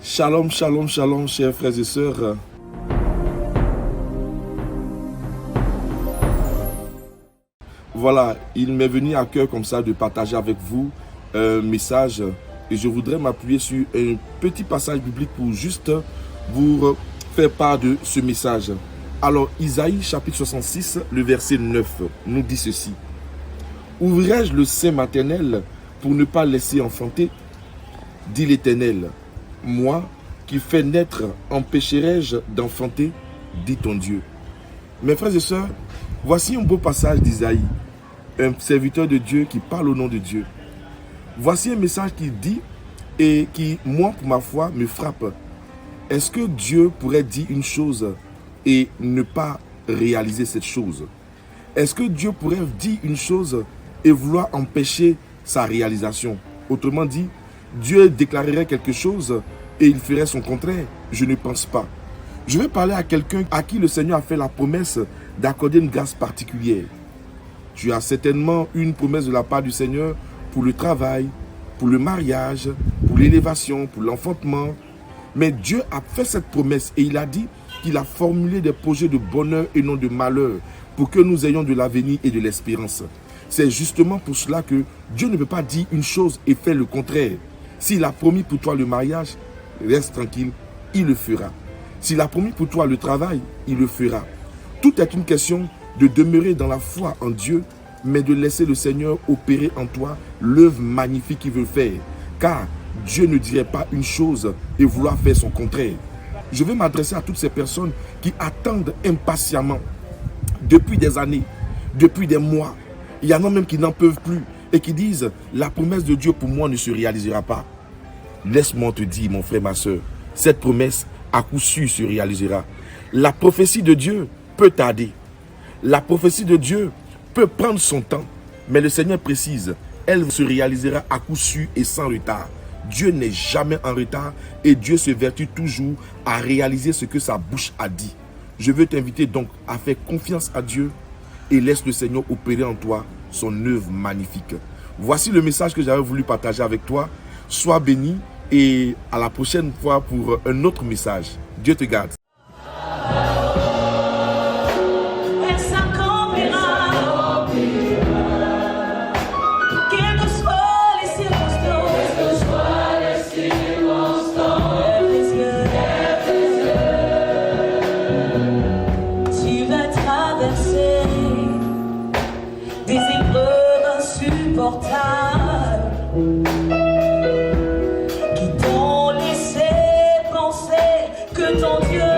Shalom, shalom, shalom, chers frères et sœurs. Voilà, il m'est venu à cœur comme ça de partager avec vous un message et je voudrais m'appuyer sur un petit passage biblique pour juste vous faire part de ce message. Alors, Isaïe chapitre 66, le verset 9 nous dit ceci. Ouvrirai-je le sein maternel pour ne pas laisser enfanter, dit l'Éternel. Moi, qui fais naître, empêcherai-je d'enfanter, dit ton Dieu. Mes frères et sœurs, voici un beau passage d'Isaïe, un serviteur de Dieu qui parle au nom de Dieu. Voici un message qui dit et qui, moi, pour ma foi, me frappe. Est-ce que Dieu pourrait dire une chose et ne pas réaliser cette chose? Est-ce que Dieu pourrait dire une chose et vouloir empêcher sa réalisation? Autrement dit, Dieu déclarerait quelque chose et il ferait son contraire? Je ne pense pas. Je vais parler à quelqu'un à qui le Seigneur a fait la promesse d'accorder une grâce particulière. Tu as certainement une promesse de la part du Seigneur pour le travail, pour le mariage, pour l'élévation, pour l'enfantement. Mais Dieu a fait cette promesse et il a dit qu'il a formulé des projets de bonheur et non de malheur pour que nous ayons de l'avenir et de l'espérance. C'est justement pour cela que Dieu ne peut pas dire une chose et faire le contraire. S'il a promis pour toi le mariage, reste tranquille, il le fera. S'il a promis pour toi le travail, il le fera. Tout est une question de demeurer dans la foi en Dieu, mais de laisser le Seigneur opérer en toi l'œuvre magnifique qu'il veut faire. Car Dieu ne dirait pas une chose et vouloir faire son contraire. Je vais m'adresser à toutes ces personnes qui attendent impatiemment depuis des années, depuis des mois. Il y en a même qui n'en peuvent plus et qui disent « La promesse de Dieu pour moi ne se réalisera pas ». Laisse-moi te dire, mon frère, ma soeur, cette promesse à coup sûr se réalisera. La prophétie de Dieu peut tarder. La prophétie de Dieu peut prendre son temps. Mais le Seigneur précise, elle se réalisera à coup sûr et sans retard. Dieu n'est jamais en retard et Dieu se vertue toujours à réaliser ce que sa bouche a dit. Je veux t'inviter donc à faire confiance à Dieu et laisse le Seigneur opérer en toi son œuvre magnifique. Voici le message que j'avais voulu partager avec toi. Sois béni et à la prochaine fois pour un autre message. Dieu te garde. Des épreuves insupportables qui t'ont laissé penser que ton Dieu